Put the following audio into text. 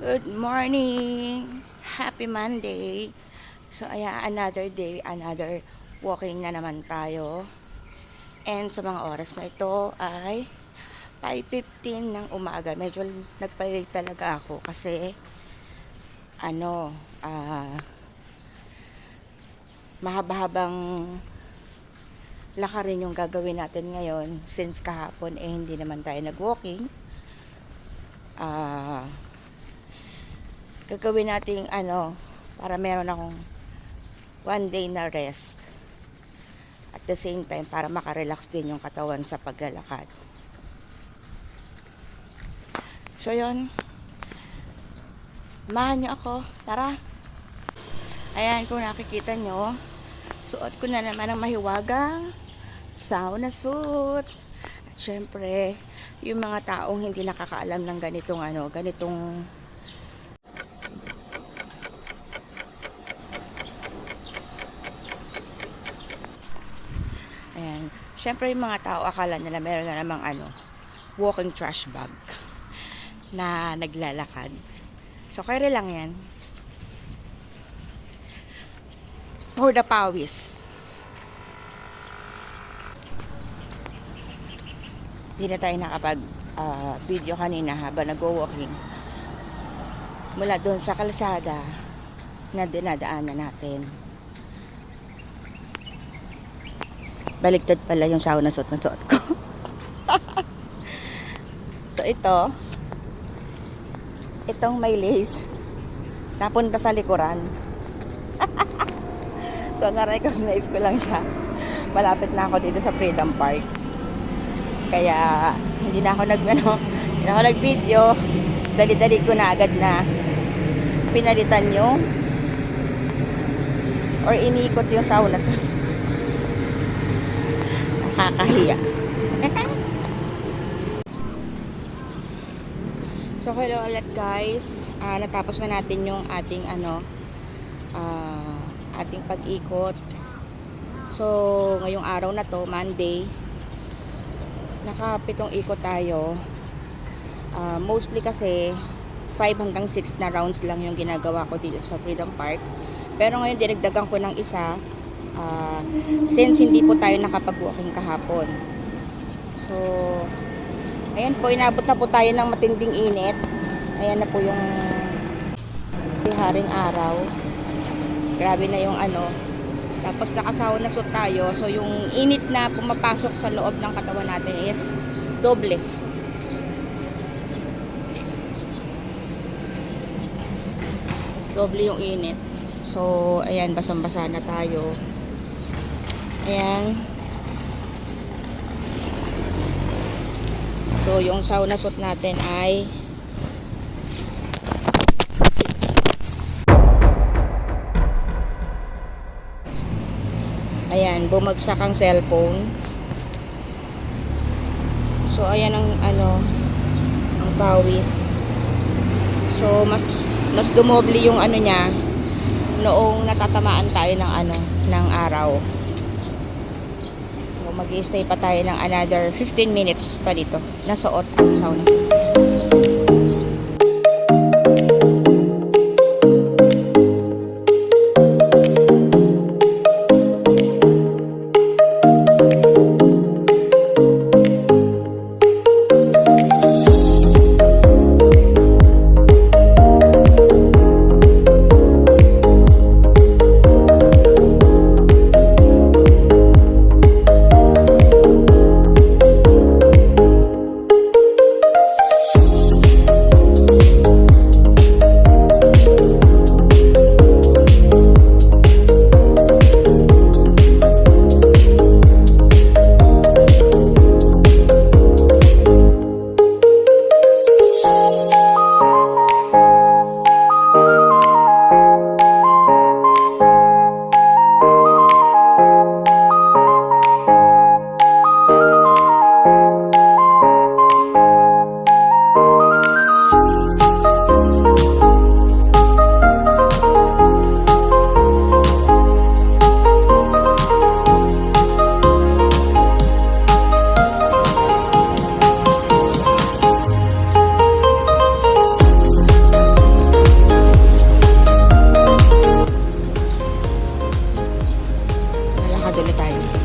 Good morning! Happy Monday! So, ayan, another day, another walking na naman tayo. And sa mga oras na ito ay 5:15 ng umaga. Medyo nagpalit talaga ako kasi mahaba-habang lakarin yung gagawin natin ngayon since kahapon hindi naman tayo nag-walking. Gagawin natin para meron akong one day na rest at the same time para makarelax din yung katawan sa paglalakad. So yun, samahan nyo ako, tara. Ayan, kung nakikita nyo, suot ko na naman ang mahiwagang sauna suit. At syempre, yung mga taong hindi nakakaalam ng ganitong ayan, syempre yung mga tao akala nila meron na namang walking trash bag na naglalakad. So kaya lang yan for the pawis. Hindi na tayo nakapag video kanina habang nag-walking mula doon sa kalsada na dinadaanan natin. Baligtad pala yung sauna suit na suot ko. So itong may lace napunta sa likuran. So na-recognize ko lang siya. Malapit na ako dito sa Freedom Park. Kaya hindi na ako nag-video. Dali-dali ko na agad na pinalitan yung or inikot yung sauna suit. Nakakahiya. So hello ulit guys. Natapos na natin yung ating ating pag-ikot. So ngayong araw na to, Monday, nakapitong ikot tayo. Mostly kasi 5 hanggang 6 na rounds lang yung ginagawa ko dito sa Freedom Park. Pero ngayon dinagdagan ko ng isa since hindi po tayo nakapag-walking kahapon. So ayan po, inabot na po tayo ng matinding init. Ayan na po yung si haring araw. Grabe na yung tapos nakasauna suit tayo. So yung init na pumapasok sa loob ng katawan natin is doble. Doble yung init. So ayan, basang-basa na tayo. Ayan. So yung sauna suit natin ay ayan, bumagsak ang cellphone. So ayan ang ang pawis. So mas dumoble yung niya noong natatamaan tayo ng araw. So mag-i-stay pa tayo ng another 15 minutes pa dito. Nasuot ang sauna. doon na tayo.